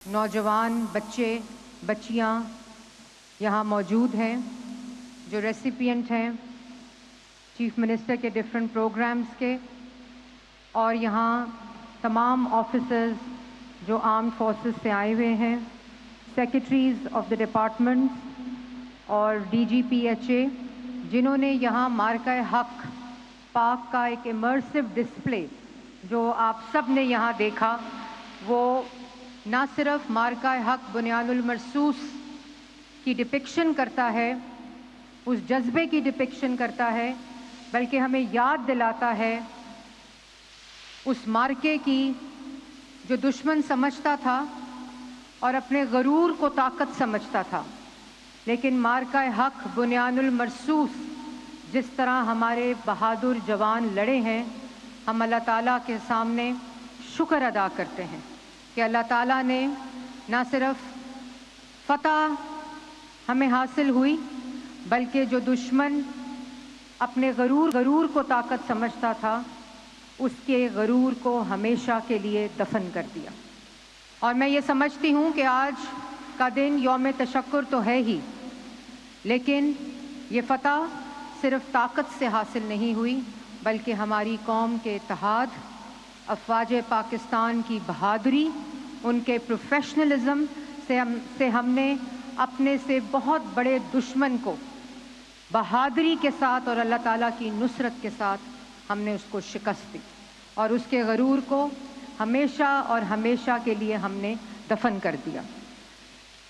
نوجوان بچے بچیاں یہاں موجود ہیں جو ریسیپینٹ ہیں چیف منسٹر کے ڈفرینٹ پروگرامز کے، اور یہاں تمام آفیسرز جو آرمڈ فورسز سے آئے ہوئے ہیں، سیکرٹریز آف دا ڈپارٹمنٹس اور D G P H A, جنہوں نے یہاں مارکہ حق پاک کا ایک امرسو ڈسپلے جو آپ سب نے یہاں دیکھا، وہ نہ صرف مارکہ حق بنیان المرصوص کی ڈپکشن کرتا ہے، اس جذبے کی ڈپکشن کرتا ہے، بلکہ ہمیں یاد دلاتا ہے اس مارکے کی جو دشمن سمجھتا تھا اور اپنے غرور کو طاقت سمجھتا تھا، لیکن مارکہ حق بنیان المرصوص جس طرح ہمارے بہادر جوان لڑے ہیں، ہم اللہ تعالیٰ کے سامنے شکر ادا کرتے ہیں کہ اللہ تعالیٰ نے نہ صرف فتح ہمیں حاصل ہوئی، بلکہ جو دشمن اپنے غرور کو طاقت سمجھتا تھا، اس کے غرور کو ہمیشہ کے لیے دفن کر دیا۔ اور میں یہ سمجھتی ہوں کہ آج کا دن یوم تشکر تو ہے ہی، لیکن یہ فتح صرف طاقت سے حاصل نہیں ہوئی، بلکہ ہماری قوم کے اتحاد، افواج پاکستان کی بہادری، ان کے پروفیشنلزم سے ہم نے اپنے سے بہت بڑے دشمن کو بہادری کے ساتھ اور اللہ تعالیٰ کی نصرت کے ساتھ ہم نے اس کو شکست دی، اور اس کے غرور کو ہمیشہ اور ہمیشہ کے لیے ہم نے دفن کر دیا۔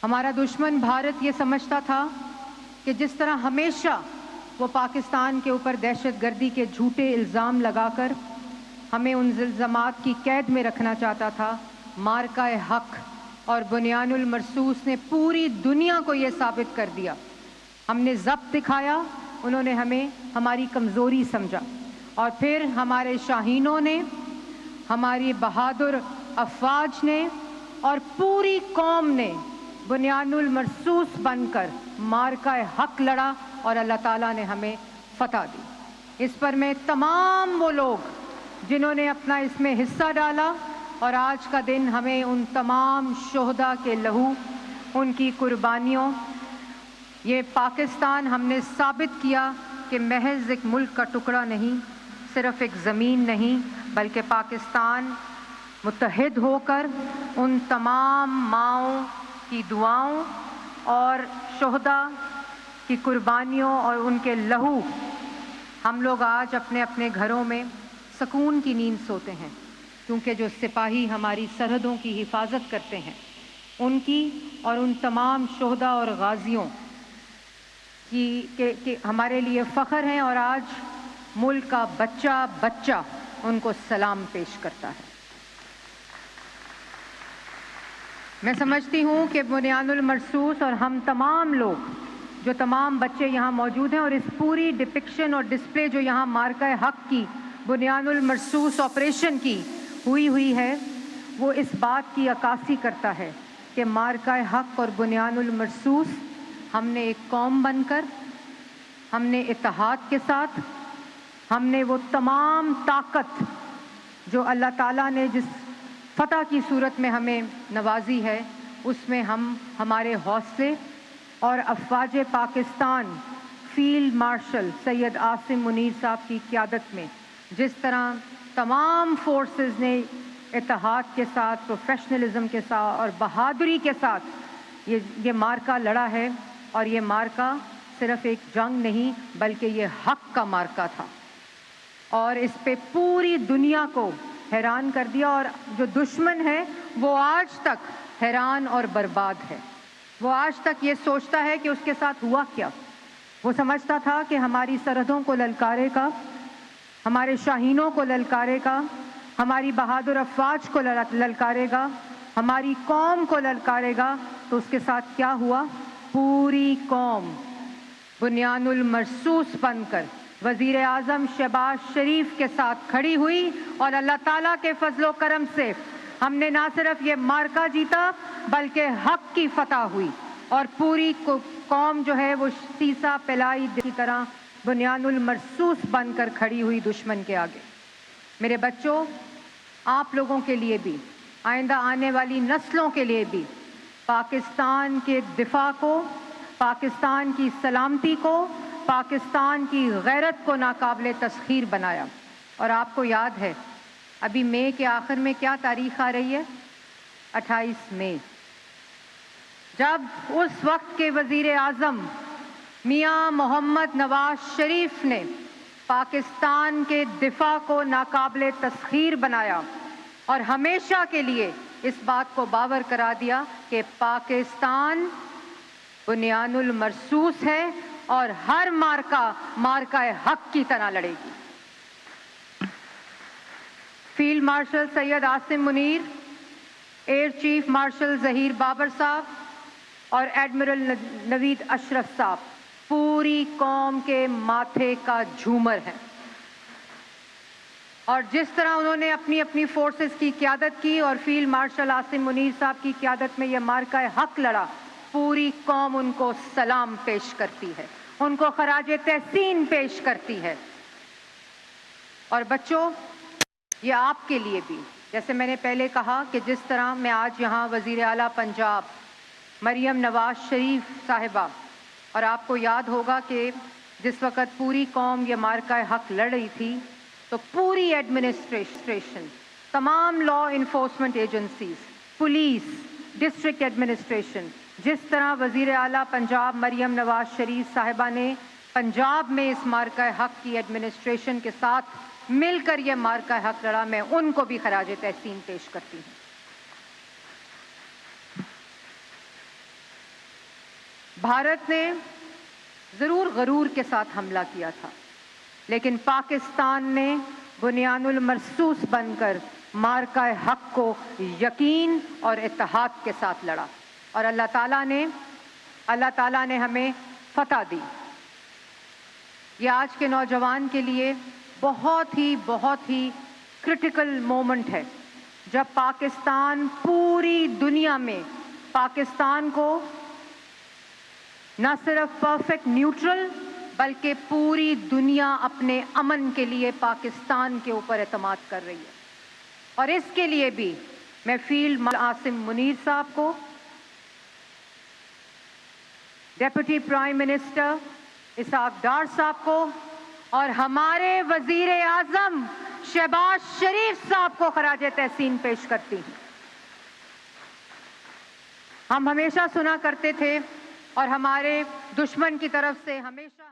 ہمارا دشمن بھارت یہ سمجھتا تھا کہ جس طرح ہمیشہ وہ پاکستان کے اوپر دہشت گردی کے جھوٹے الزام لگا کر ہمیں ان الزامات کی قید میں رکھنا چاہتا تھا، مارکہ حق اور بنیان المرصوص نے پوری دنیا کو یہ ثابت کر دیا۔ ہم نے ضبط دکھایا، انہوں نے ہمیں ہماری کمزوری سمجھا، اور پھر ہمارے شاہینوں نے، ہماری بہادر افواج نے اور پوری قوم نے بنیان المرصوص بن کر مارکہ حق لڑا، اور اللہ تعالیٰ نے ہمیں فتح دی۔ اس پر میں تمام وہ لوگ جنہوں نے اپنا اس میں حصہ ڈالا، اور آج کا دن ہمیں ان تمام شہداء کے لہو، ان کی قربانیوں، یہ پاکستان ہم نے ثابت کیا کہ محض ایک ملک کا ٹکڑا نہیں، صرف ایک زمین نہیں، بلکہ پاکستان متحد ہو کر ان تمام ماؤں کی دعاؤں اور شہداء کی قربانیوں اور ان کے لہو، ہم لوگ آج اپنے اپنے گھروں میں سکون کی نیند سوتے ہیں، کیونکہ جو سپاہی ہماری سرحدوں کی حفاظت کرتے ہیں، ان کی اور ان تمام شہداء اور غازیوں کی ہمارے لیے فخر ہیں، اور آج ملک کا بچہ بچہ ان کو سلام پیش کرتا ہے۔ میں سمجھتی ہوں کہ بنیان المرصوص اور ہم تمام لوگ، جو تمام بچے یہاں موجود ہیں، اور اس پوری ڈپکشن اور ڈسپلے جو یہاں مارکہ حق کی بنیان المرصوص آپریشن کی ہوئی ہے، وہ اس بات کی عکاسی کرتا ہے کہ مارکہ حق اور بنیان المرصوص ہم نے ایک قوم بن کر، ہم نے اتحاد کے ساتھ، ہم نے وہ تمام طاقت جو اللہ تعالیٰ نے جس فتح کی صورت میں ہمیں نوازی ہے، اس میں ہم ہمارے حوصلے اور افواج پاکستان فیلڈ مارشل سید عاصم منیر صاحب کی قیادت میں جس طرح تمام فورسز نے اتحاد کے ساتھ، پروفیشنلزم کے ساتھ اور بہادری کے ساتھ یہ مارکہ لڑا ہے، اور یہ مارکہ صرف ایک جنگ نہیں بلکہ یہ حق کا مارکہ تھا، اور اس پہ پوری دنیا کو حیران کر دیا، اور جو دشمن ہے وہ آج تک حیران اور برباد ہے۔ وہ آج تک یہ سوچتا ہے کہ اس کے ساتھ ہوا کیا۔ وہ سمجھتا تھا کہ ہماری سرحدوں کو للکارے گا، ہمارے شاہینوں کو للکارے گا، ہماری بہادر افواج کو للکارے گا، ہماری قوم کو للکارے گا، تو اس کے ساتھ کیا ہوا؟ پوری قوم بنیان المرصوص بن کر وزیر اعظم شہباز شریف کے ساتھ کھڑی ہوئی، اور اللہ تعالیٰ کے فضل و کرم سے ہم نے نہ صرف یہ مارکہ جیتا بلکہ حق کی فتح ہوئی، اور پوری قوم جو ہے وہ سیسا پلائی کی طرح بنیان المرصوص بن کر کھڑی ہوئی دشمن کے آگے۔ میرے بچوں، آپ لوگوں کے لیے بھی آئندہ آنے والی نسلوں کے لیے بھی پاکستان کے دفاع کو، پاکستان کی سلامتی کو، پاکستان کی غیرت کو ناقابل تسخیر بنایا۔ اور آپ کو یاد ہے ابھی مئی کے آخر میں کیا تاریخ آ رہی ہے؟ 28 مئی، جب اس وقت کے وزیر اعظم میاں محمد نواز شریف نے پاکستان کے دفاع کو ناقابل تسخیر بنایا اور ہمیشہ کے لیے اس بات کو باور کرا دیا کہ پاکستان بنیان المرصوص ہے اور ہر مارکہ حق کی طرح لڑے گی۔ Field marshal Syed Asim Munir, air chief marshal Zaheer Babar sahab اور ایڈمرل نوید اشرف صاحب پوری قوم کے ماتھے کا جھومر ہیں، اور جس طرح انہوں نے اپنی اپنی فورسز کی قیادت کی اور فیلڈ مارشل عاصم منیر صاحب کی قیادت میں یہ مارکہ حق لڑا، پوری قوم ان کو سلام پیش کرتی ہے، ان کو خراج تحسین پیش کرتی ہے۔ اور بچوں، یہ آپ کے لیے بھی، جیسے میں نے پہلے کہا کہ جس طرح میں آج یہاں وزیر اعلیٰ پنجاب مریم نواز شریف صاحبہ، اور آپ کو یاد ہوگا کہ جس وقت پوری قوم یہ مارکہ حق لڑ رہی تھی تو پوری ایڈمنسٹریشن، تمام law enforcement agencies, police, district administration, جس طرح وزیر اعلیٰ پنجاب مریم نواز شریف صاحبہ نے پنجاب میں اس مارکہ حق کی ایڈمنسٹریشن کے ساتھ مل کر یہ مارکہ حق لڑا، میں ان کو بھی خراج تحسین پیش کرتی ہوں۔ بھارت نے ضرور غرور کے ساتھ حملہ کیا تھا، لیکن پاکستان نے بنیان المرصوص بن کر مارکہ حق کو یقین اور اتحاد کے ساتھ لڑا، اور اللہ تعالیٰ نے ہمیں فتح دی۔ یہ آج کے نوجوان کے لیے بہت ہی کرٹیکل مومنٹ ہے، جب پاکستان پوری دنیا میں پاکستان کو نہ صرف پرفیکٹ نیوٹرل بلکہ پوری دنیا اپنے امن کے لیے پاکستان کے اوپر اعتماد کر رہی ہے۔ اور اس کے لیے بھی میں فیلڈ مارشل عاصم منیر صاحب کو، deputy prime minister Ishaq Dar صاحب کو اور ہمارے وزیر اعظم شہباز شریف صاحب کو خراج تحسین پیش کرتی ہوں۔ ہم ہمیشہ سنا کرتے تھے اور ہمارے دشمن کی طرف سے ہمیشہ